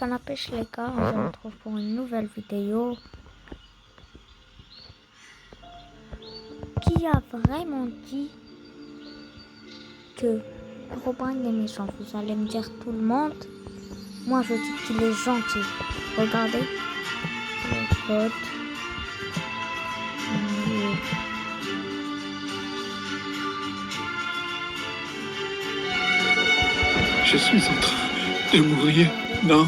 Canapèche les gars, on se retrouve pour une nouvelle vidéo. Qui a vraiment dit que Herobrine est méchant? Vous allez me dire tout le monde. Moi je dis qu'il est gentil. Regardez le code. Je suis en train de mourir. Non.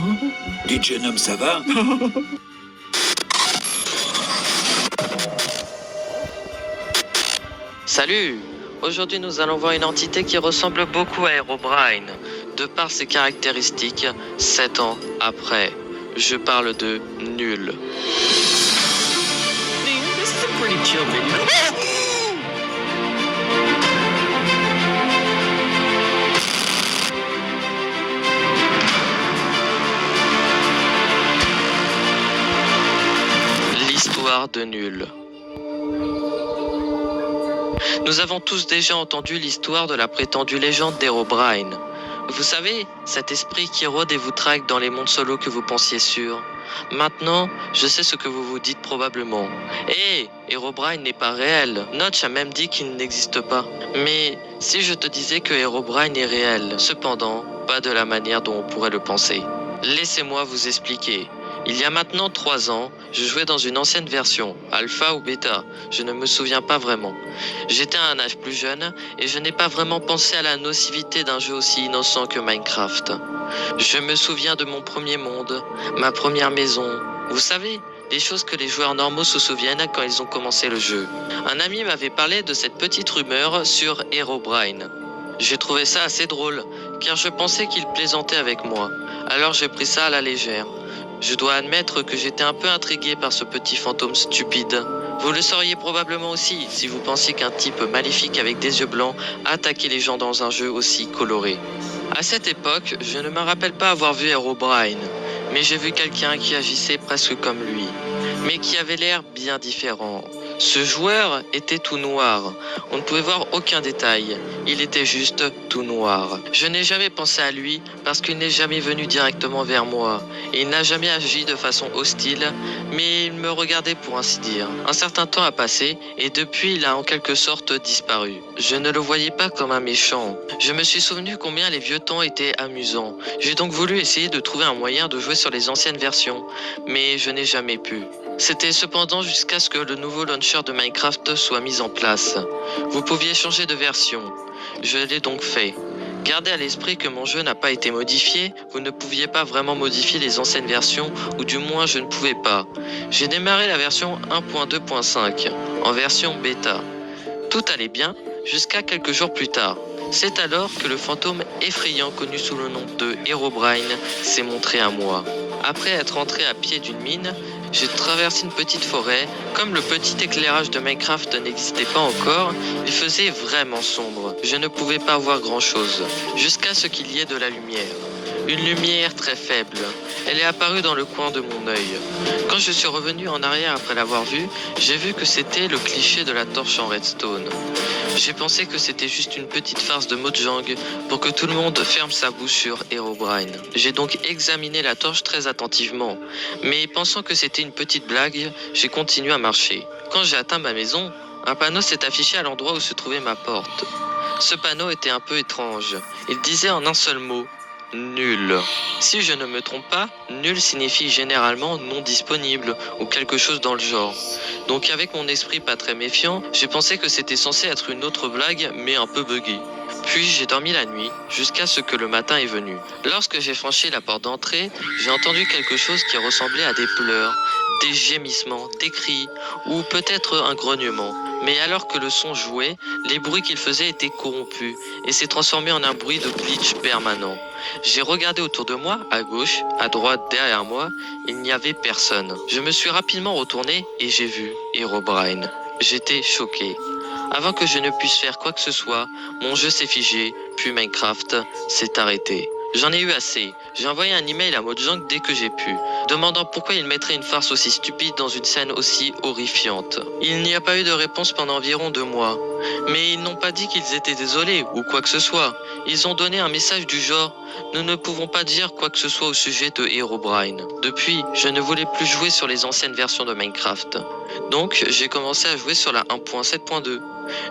Dites jeune homme, ça va? Salut! Aujourd'hui nous allons voir une entité qui ressemble beaucoup à Herobrine, de par ses caractéristiques 7 ans après. Je parle de Nul. L'histoire de Nul. Nous avons tous déjà entendu l'histoire de la prétendue légende d'Herobrine. Vous savez, cet esprit qui rôde et vous traque dans les mondes solos que vous pensiez sûrs. Maintenant, je sais ce que vous vous dites probablement. Hé, Herobrine n'est pas réel. Notch a même dit qu'il n'existe pas. Mais si je te disais que Herobrine est réel, cependant, pas de la manière dont on pourrait le penser. Laissez-moi vous expliquer. Il y a maintenant 3 ans, je jouais dans une ancienne version, alpha ou bêta, je ne me souviens pas vraiment. J'étais à un âge plus jeune et je n'ai pas vraiment pensé à la nocivité d'un jeu aussi innocent que Minecraft. Je me souviens de mon premier monde, ma première maison, vous savez, des choses que les joueurs normaux se souviennent quand ils ont commencé le jeu. Un ami m'avait parlé de cette petite rumeur sur Herobrine. J'ai trouvé ça assez drôle, car je pensais qu'il plaisantait avec moi, alors j'ai pris ça à la légère. Je dois admettre que j'étais un peu intrigué par ce petit fantôme stupide. Vous le sauriez probablement aussi si vous pensiez qu'un type maléfique avec des yeux blancs attaquait les gens dans un jeu aussi coloré. À cette époque, je ne me rappelle pas avoir vu Herobrine, mais j'ai vu quelqu'un qui agissait presque comme lui, mais qui avait l'air bien différent. Ce joueur était tout noir, on ne pouvait voir aucun détail, il était juste tout noir. Je n'ai jamais pensé à lui parce qu'il n'est jamais venu directement vers moi, et il n'a jamais agi de façon hostile, mais il me regardait pour ainsi dire. Un certain temps a passé, et depuis il a en quelque sorte disparu. Je ne le voyais pas comme un méchant. Je me suis souvenu combien les vieux temps étaient amusants. J'ai donc voulu essayer de trouver un moyen de jouer sur les anciennes versions, mais je n'ai jamais pu. C'était cependant jusqu'à ce que le nouveau launcher de Minecraft soit mis en place. Vous pouviez changer de version. Je l'ai donc fait. Gardez à l'esprit que mon jeu n'a pas été modifié, vous ne pouviez pas vraiment modifier les anciennes versions, ou du moins je ne pouvais pas. J'ai démarré la version 1.2.5, en version bêta. Tout allait bien, jusqu'à quelques jours plus tard. C'est alors que le fantôme effrayant connu sous le nom de Herobrine s'est montré à moi. Après être entré à pied d'une mine, j'ai traversé une petite forêt. Comme le petit éclairage de Minecraft n'existait pas encore, il faisait vraiment sombre. Je ne pouvais pas voir grand chose, jusqu'à ce qu'il y ait de la lumière. Une lumière très faible. Elle est apparue dans le coin de mon œil. Quand je suis revenu en arrière après l'avoir vue, j'ai vu que c'était le cliché de la torche en redstone. J'ai pensé que c'était juste une petite farce de Mojang pour que tout le monde ferme sa bouche sur Herobrine. J'ai donc examiné la torche très attentivement, mais pensant que c'était une petite blague, j'ai continué à marcher. Quand j'ai atteint ma maison, un panneau s'est affiché à l'endroit où se trouvait ma porte. Ce panneau était un peu étrange. Il disait en un seul mot: Nul. Si je ne me trompe pas, nul signifie généralement non disponible ou quelque chose dans le genre. Donc avec mon esprit pas très méfiant, j'ai pensé que c'était censé être une autre blague mais un peu buggée. Puis j'ai dormi la nuit, jusqu'à ce que le matin est venu. Lorsque j'ai franchi la porte d'entrée, j'ai entendu quelque chose qui ressemblait à des pleurs, des gémissements, des cris, ou peut-être un grognement. Mais alors que le son jouait, les bruits qu'il faisait étaient corrompus, et s'est transformé en un bruit de glitch permanent. J'ai regardé autour de moi, à gauche, à droite, derrière moi, il n'y avait personne. Je me suis rapidement retourné et j'ai vu Herobrine. J'étais choqué. Avant que je ne puisse faire quoi que ce soit, mon jeu s'est figé, puis Minecraft s'est arrêté. J'en ai eu assez. J'ai envoyé un email à Mojang dès que j'ai pu, demandant pourquoi il mettrait une farce aussi stupide dans une scène aussi horrifiante. Il n'y a pas eu de réponse pendant environ 2 mois. Mais ils n'ont pas dit qu'ils étaient désolés ou quoi que ce soit. Ils ont donné un message du genre « Nous ne pouvons pas dire quoi que ce soit au sujet de Herobrine ». Depuis, je ne voulais plus jouer sur les anciennes versions de Minecraft. Donc, j'ai commencé à jouer sur la 1.7.2.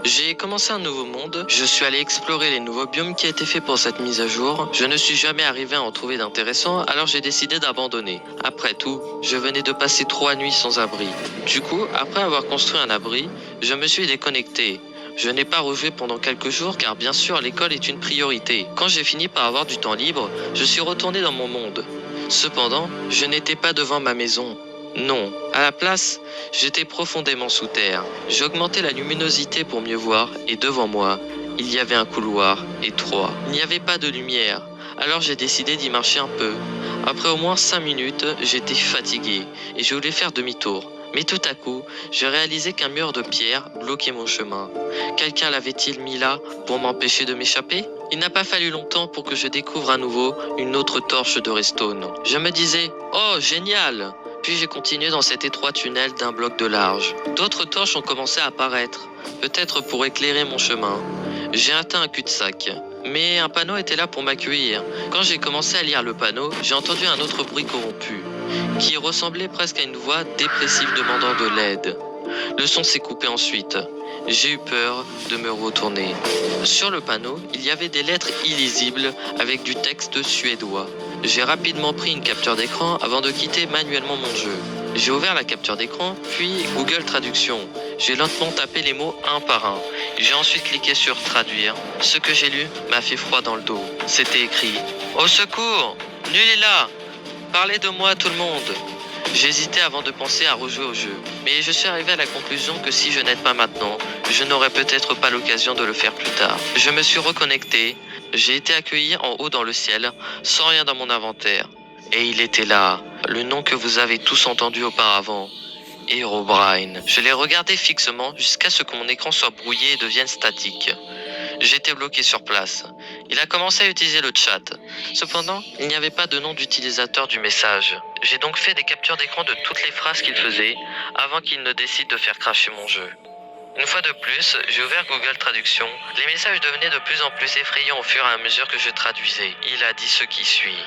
J'ai commencé un nouveau monde, je suis allé explorer les nouveaux biomes qui étaient faits pour cette mise à jour. Je ne suis jamais arrivé à en trouver d'intéressant, alors j'ai décidé d'abandonner. Après tout, je venais de passer 3 nuits sans abri. Du coup, après avoir construit un abri, je me suis déconnecté. Je n'ai pas rejoué pendant quelques jours car bien sûr l'école est une priorité. Quand j'ai fini par avoir du temps libre, je suis retourné dans mon monde. Cependant, je n'étais pas devant ma maison. Non, à la place, j'étais profondément sous terre. J'ai augmenté la luminosité pour mieux voir et devant moi, il y avait un couloir étroit. Il n'y avait pas de lumière, alors j'ai décidé d'y marcher un peu. Après au moins 5 minutes, j'étais fatigué et je voulais faire demi-tour. Mais tout à coup, j'ai réalisé qu'un mur de pierre bloquait mon chemin. Quelqu'un l'avait-il mis là pour m'empêcher de m'échapper ? Il n'a pas fallu longtemps pour que je découvre à nouveau une autre torche de redstone. Je me disais « Oh, génial !» Puis j'ai continué dans cet étroit tunnel d'un bloc de large. D'autres torches ont commencé à apparaître, peut-être pour éclairer mon chemin. J'ai atteint un cul-de-sac, mais un panneau était là pour m'accueillir. Quand j'ai commencé à lire le panneau, j'ai entendu un autre bruit corrompu, qui ressemblait presque à une voix dépressive demandant de l'aide. Le son s'est coupé ensuite. J'ai eu peur de me retourner. Sur le panneau, il y avait des lettres illisibles avec du texte suédois. J'ai rapidement pris une capture d'écran avant de quitter manuellement mon jeu. J'ai ouvert la capture d'écran, puis Google Traduction. J'ai lentement tapé les mots un par un. J'ai ensuite cliqué sur Traduire. Ce que j'ai lu m'a fait froid dans le dos. C'était écrit « Au secours! Nul est là! Parlez de moi tout le monde !» J'hésitais avant de penser à rejouer au jeu, mais je suis arrivé à la conclusion que si je n'aide pas maintenant, je n'aurai peut-être pas l'occasion de le faire plus tard. Je me suis reconnecté, j'ai été accueilli en haut dans le ciel, sans rien dans mon inventaire. Et il était là, le nom que vous avez tous entendu auparavant, Herobrine. Je l'ai regardé fixement jusqu'à ce que mon écran soit brouillé et devienne statique. J'étais bloqué sur place. Il a commencé à utiliser le chat. Cependant, il n'y avait pas de nom d'utilisateur du message. J'ai donc fait des captures d'écran de toutes les phrases qu'il faisait avant qu'il ne décide de faire cracher mon jeu. Une fois de plus, j'ai ouvert Google Traduction. Les messages devenaient de plus en plus effrayants au fur et à mesure que je traduisais. Il a dit ce qui suit.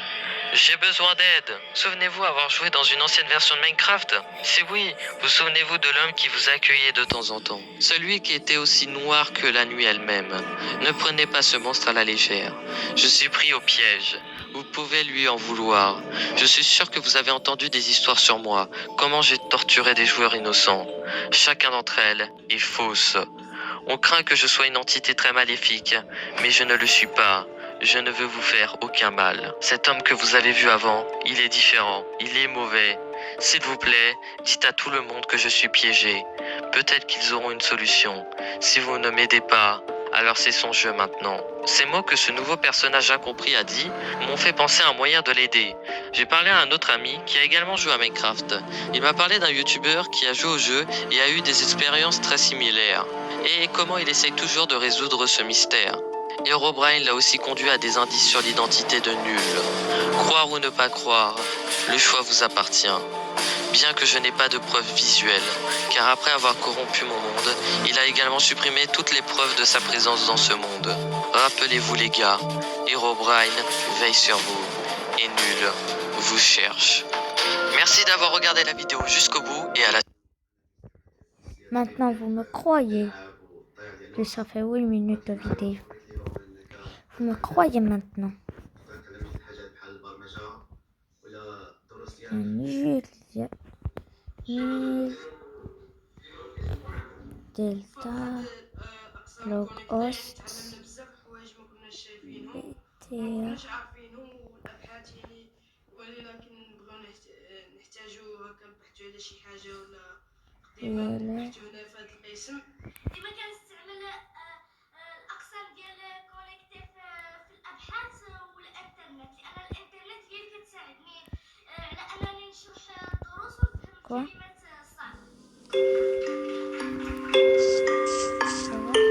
J'ai besoin d'aide. Souvenez-vous avoir joué dans une ancienne version de Minecraft ? Si oui, vous souvenez-vous de l'homme qui vous accueillait de temps en temps ? Celui qui était aussi noir que la nuit elle-même. Ne prenez pas ce monstre à la légère. Je suis pris au piège. Vous pouvez lui en vouloir. Je suis sûr que vous avez entendu des histoires sur moi, comment j'ai torturé des joueurs innocents. Chacun d'entre elles est fausse. On craint que je sois une entité très maléfique, mais je ne le suis pas. Je ne veux vous faire aucun mal. Cet homme que vous avez vu avant, il est différent, il est mauvais. S'il vous plaît, dites à tout le monde que je suis piégé. Peut-être qu'ils auront une solution. Si vous ne m'aidez pas, alors c'est son jeu maintenant. Ces mots que ce nouveau personnage incompris a dit m'ont fait penser à un moyen de l'aider. J'ai parlé à un autre ami qui a également joué à Minecraft. Il m'a parlé d'un youtubeur qui a joué au jeu et a eu des expériences très similaires. Et comment il essaye toujours de résoudre ce mystère. Herobrine l'a aussi conduit à des indices sur l'identité de Nul. Croire ou ne pas croire, le choix vous appartient. Bien que je n'ai pas de preuves visuelles, car après avoir corrompu mon monde, il a également supprimé toutes les preuves de sa présence dans ce monde. Rappelez-vous les gars, Herobrine veille sur vous, et Nul vous cherche. Merci d'avoir regardé la vidéo jusqu'au bout et à la... Maintenant, vous me croyez que ça fait 8 minutes de vidéo. Vous me croyez maintenant. Nul Delta log host BTR ولا ديما كنستعمل الاقسام ديال كونيكتي في الابحاث والانترنت لان الانترنت هي اللي كتساعدني على انني نشرح الدروس ونفهم الكلمات الصعبه.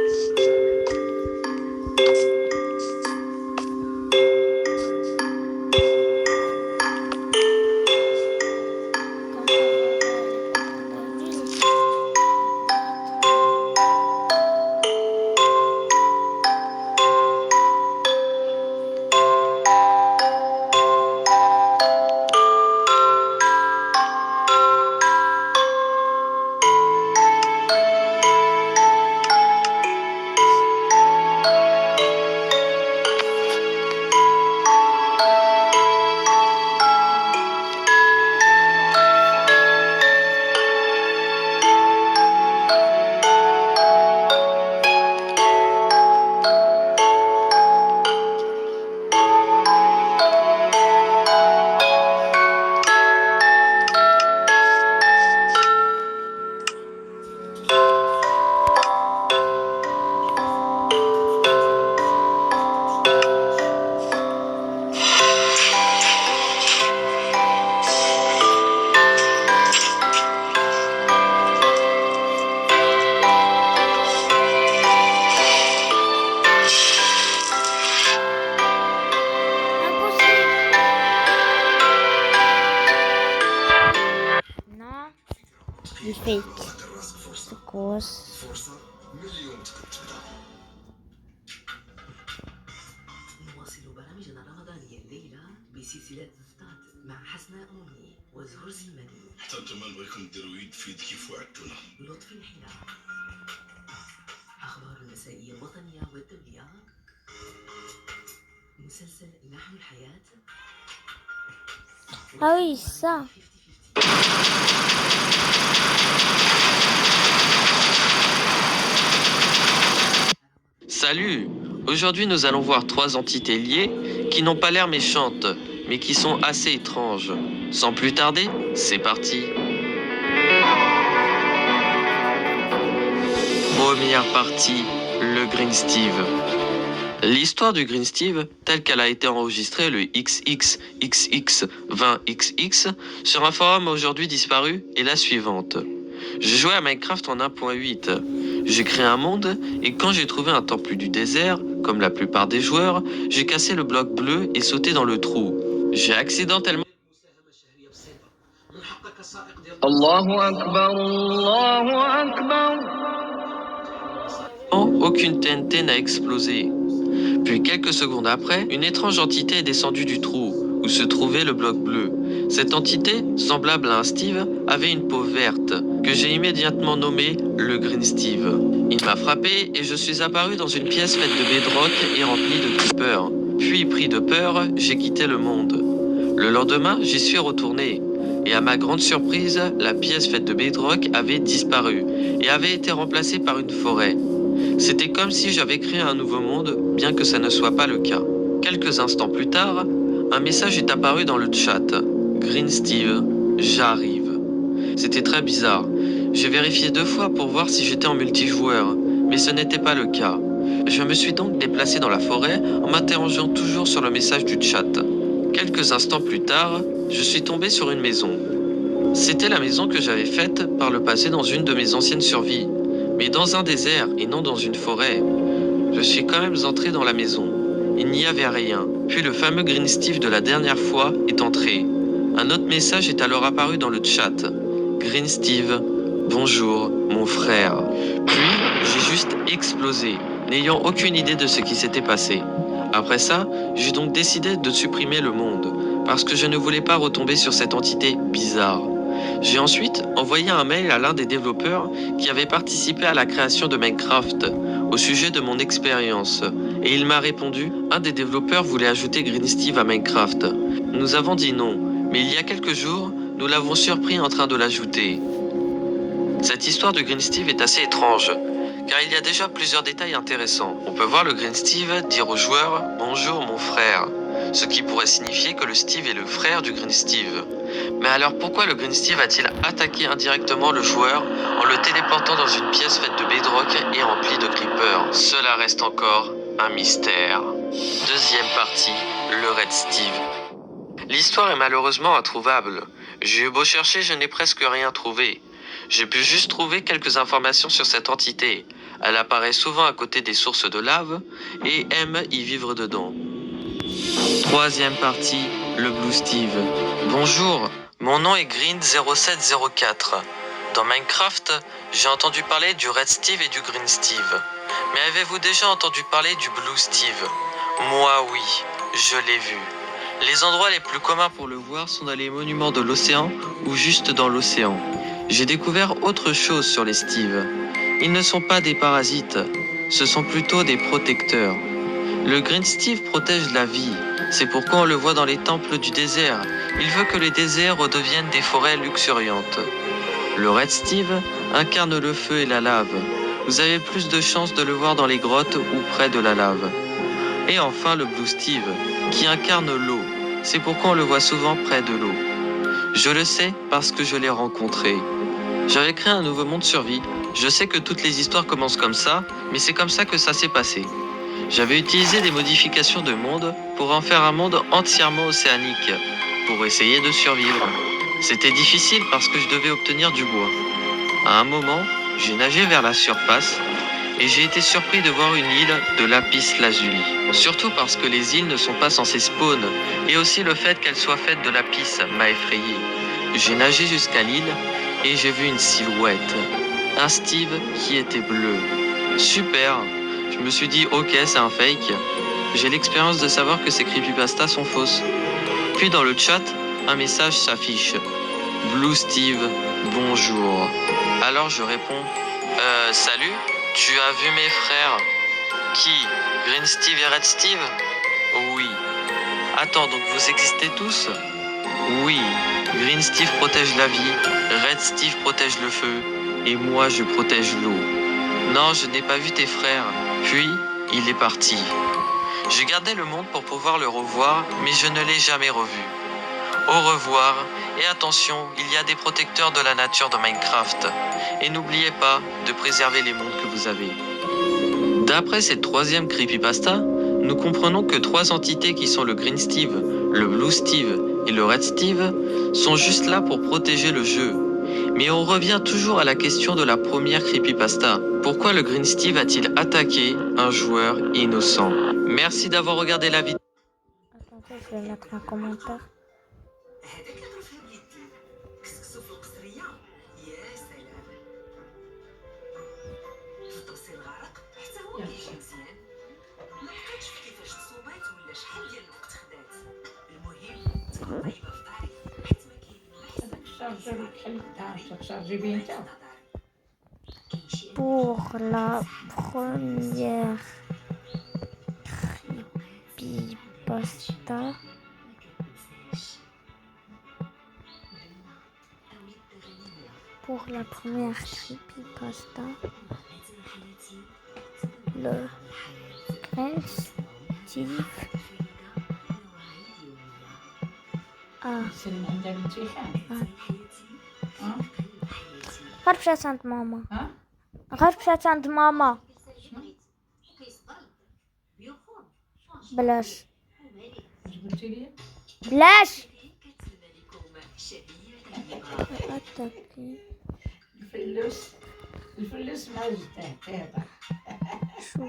du fake. C'est quoi? نواصل برامجنا الرمضانية الليلة بسلسلة زفتات مع حسناء مغني وزهور زلماني. حتى انتم بغيكم ديروا يد في يد كيف وعدتونا. لطفي الحلا. أخبار المسائية الوطنية والدولية. مسلسل نحو الحياة. Ah oui, ça. Salut! Aujourd'hui, nous allons voir 3 entités liées qui n'ont pas l'air méchantes, mais qui sont assez étranges. Sans plus tarder, c'est parti! Première partie, le Green Steve. L'histoire du Green Steve, telle qu'elle a été enregistrée le XXXX20XX sur un forum aujourd'hui disparu, est la suivante. Je jouais à Minecraft en 1.8. J'ai créé un monde et quand j'ai trouvé un temple du désert, comme la plupart des joueurs, j'ai cassé le bloc bleu et sauté dans le trou. J'ai accidentellement... Aucune TNT n'a explosé. Puis quelques secondes après, une étrange entité est descendue du trou, où se trouvait le bloc bleu. Cette entité, semblable à un Steve, avait une peau verte, que j'ai immédiatement nommée le Green Steve. Il m'a frappé et je suis apparu dans une pièce faite de bedrock et remplie de creepers. Puis, pris de peur, j'ai quitté le monde. Le lendemain, j'y suis retourné. Et à ma grande surprise, la pièce faite de bedrock avait disparu et avait été remplacée par une forêt. C'était comme si j'avais créé un nouveau monde, bien que ça ne soit pas le cas. Quelques instants plus tard, un message est apparu dans le chat. Green Steve, j'arrive. C'était très bizarre. J'ai vérifié 2 fois pour voir si j'étais en multijoueur, mais ce n'était pas le cas. Je me suis donc déplacé dans la forêt en m'interrogeant toujours sur le message du chat. Quelques instants plus tard, je suis tombé sur une maison. C'était la maison que j'avais faite par le passé dans une de mes anciennes survies. Mais dans un désert et non dans une forêt. Je suis quand même entré dans la maison. Il n'y avait rien. Puis le fameux Green Steve de la dernière fois est entré. Un autre message est alors apparu dans le chat. Green Steve, bonjour, mon frère. Puis j'ai juste explosé, n'ayant aucune idée de ce qui s'était passé. Après ça, j'ai donc décidé de supprimer le monde, parce que je ne voulais pas retomber sur cette entité bizarre. J'ai ensuite envoyé un mail à l'un des développeurs qui avait participé à la création de Minecraft au sujet de mon expérience et il m'a répondu « Un des développeurs voulait ajouter Green Steve à Minecraft. Nous avons dit non, mais il y a quelques jours, nous l'avons surpris en train de l'ajouter. » Cette histoire de Green Steve est assez étrange, car il y a déjà plusieurs détails intéressants. On peut voir le Green Steve dire au joueur « Bonjour mon frère », ce qui pourrait signifier que le Steve est le frère du Green Steve. Mais alors pourquoi le Green Steve a-t-il attaqué indirectement le joueur en le téléportant dans une pièce faite de bedrock et remplie de creepers? Cela reste encore un mystère. Deuxième partie, le Red Steve. L'histoire est malheureusement introuvable. J'ai eu beau chercher, je n'ai presque rien trouvé. J'ai pu juste trouver quelques informations sur cette entité. Elle apparaît souvent à côté des sources de lave et aime y vivre dedans. Troisième partie, le Blue Steve. Bonjour, mon nom est Green0704. Dans Minecraft, j'ai entendu parler du Red Steve et du Green Steve. Mais avez-vous déjà entendu parler du Blue Steve? Moi oui, je l'ai vu. Les endroits les plus communs pour le voir sont dans les monuments de l'océan ou juste dans l'océan. J'ai découvert autre chose sur les Steve. Ils ne sont pas des parasites, ce sont plutôt des protecteurs. Le Green Steve protège la vie, c'est pourquoi on le voit dans les temples du désert. Il veut que les déserts redeviennent des forêts luxuriantes. Le Red Steve incarne le feu et la lave. Vous avez plus de chances de le voir dans les grottes ou près de la lave. Et enfin le Blue Steve, qui incarne l'eau. C'est pourquoi on le voit souvent près de l'eau. Je le sais parce que je l'ai rencontré. J'avais créé un nouveau monde survie. Je sais que toutes les histoires commencent comme ça, mais c'est comme ça que ça s'est passé. J'avais utilisé des modifications de monde pour en faire un monde entièrement océanique, pour essayer de survivre. C'était difficile parce que je devais obtenir du bois. À un moment, j'ai nagé vers la surface et j'ai été surpris de voir une île de lapis lazuli. Surtout parce que les îles ne sont pas censées spawn, et aussi le fait qu'elles soient faites de lapis m'a effrayé. J'ai nagé jusqu'à l'île et j'ai vu une silhouette. Un Steve qui était bleu. Super! Je me suis dit, ok, c'est un fake. J'ai l'expérience de savoir que ces creepypastas sont fausses. Puis dans le chat, un message s'affiche. Blue Steve, bonjour. Alors je réponds, salut, tu as vu mes frères? Qui? Green Steve et Red Steve? Oui. Attends, donc vous existez tous? Oui. Green Steve protège la vie, Red Steve protège le feu, et moi je protège l'eau. Non, je n'ai pas vu tes frères. Puis, il est parti. J'ai gardé le monde pour pouvoir le revoir, mais je ne l'ai jamais revu. Au revoir, et attention, il y a des protecteurs de la nature dans Minecraft. Et n'oubliez pas de préserver les mondes que vous avez. D'après cette troisième creepypasta, nous comprenons que trois entités qui sont le Green Steve, le Blue Steve et le Red Steve sont juste là pour protéger le jeu. Mais on revient toujours à la question de la première creepypasta. Pourquoi le Green Steve a-t-il attaqué un joueur innocent? Merci d'avoir regardé la vidéo. Attendez, je vais mettre un commentaire. هذاك الرفاه بيدي كسكسو في القصرية يا سلام الطبسي الغرق حتى هو كيجي مزيان ما حكيتش في كيفاش تصوبات ولا شحال ديال الوقت خدات المهم تكون طيبة في داري حيت ما كاين Pour la première creepypasta, le Green Steve غير مشات عند ماما غير مشات عند ماما بلاش بلاش أتاكي الفلوس ما جدته شو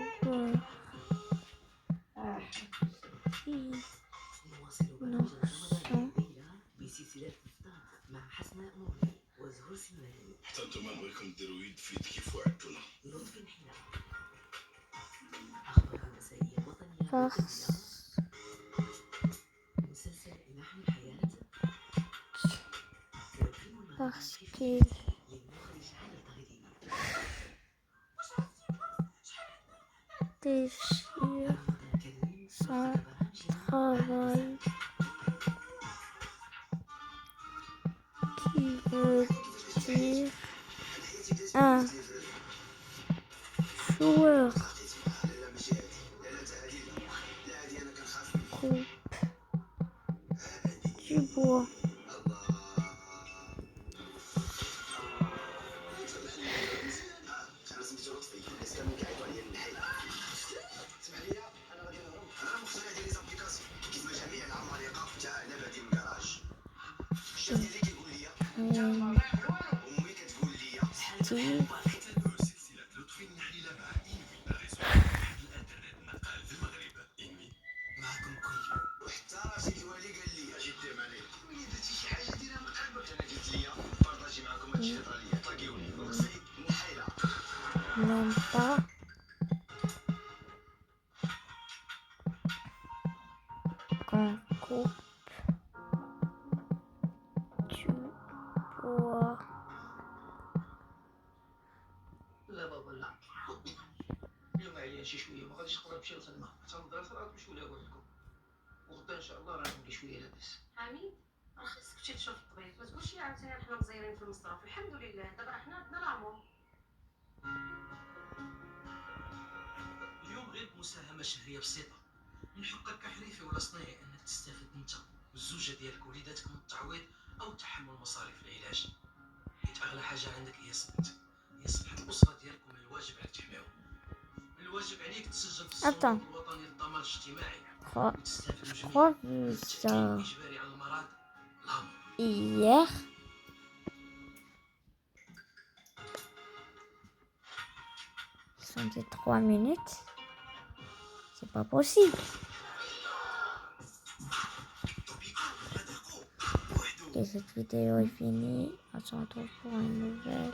بسلسلة الفطاط مع حسناء مغني وزهور سلمان حتى انتم بغيكم ديروا يد في يد كيف وعدتونا. لطفي نحيلة أخبارها المسائية الوطنية Parce مسلسل لحن الحياة parce que للمخرج علي الطهيري déchire son travail qui veut dire un joueur coupe du bois. Steve معكم كل وحتى راسي جوالي قال لي اجي دير عليه ملي درتي شي حاجه ديرها من قلبك انا قلت لي بارطاجي معكم هادشي اللي طرا ليا طاقيوني وخصني نحيله n'aime pas qu'on coupe du bois. لا بابا لا اليوم عليا شي شويه ما غاديش نقدر نمشي لتما حتى المدرسه راه تمشيو ليها قلت لكم وغدا ان شاء الله راه نولي شويه لاباس حميد راه خصك تمشي تشوف الطبيب ما تقولش عاوتاني حنا مزيرين في المصرف الحمد لله دابا حنا عندنا العمر اليوم غير بمساهمه شهريه بسيطه من حقك كحريفي ولا صنايعي انك تستافد انت والزوجه ديالك وليداتك من التعويض او تحمل مصاريف العلاج حيت اغلى حاجه عندك هي صحتك هي صحه الاسره ديالك ومن الواجب عليك تحميهم من الواجب عليك تسجل في الصندوق الوطني للضمان الاجتماعي وتستافد من جميع Reviens الاجباري على المرض لا hier. Ce sont des 3 minutes. C'est pas possible. هذاكو وحدو Ok, cette vidéo est finie. On se retrouve pour une nouvelle.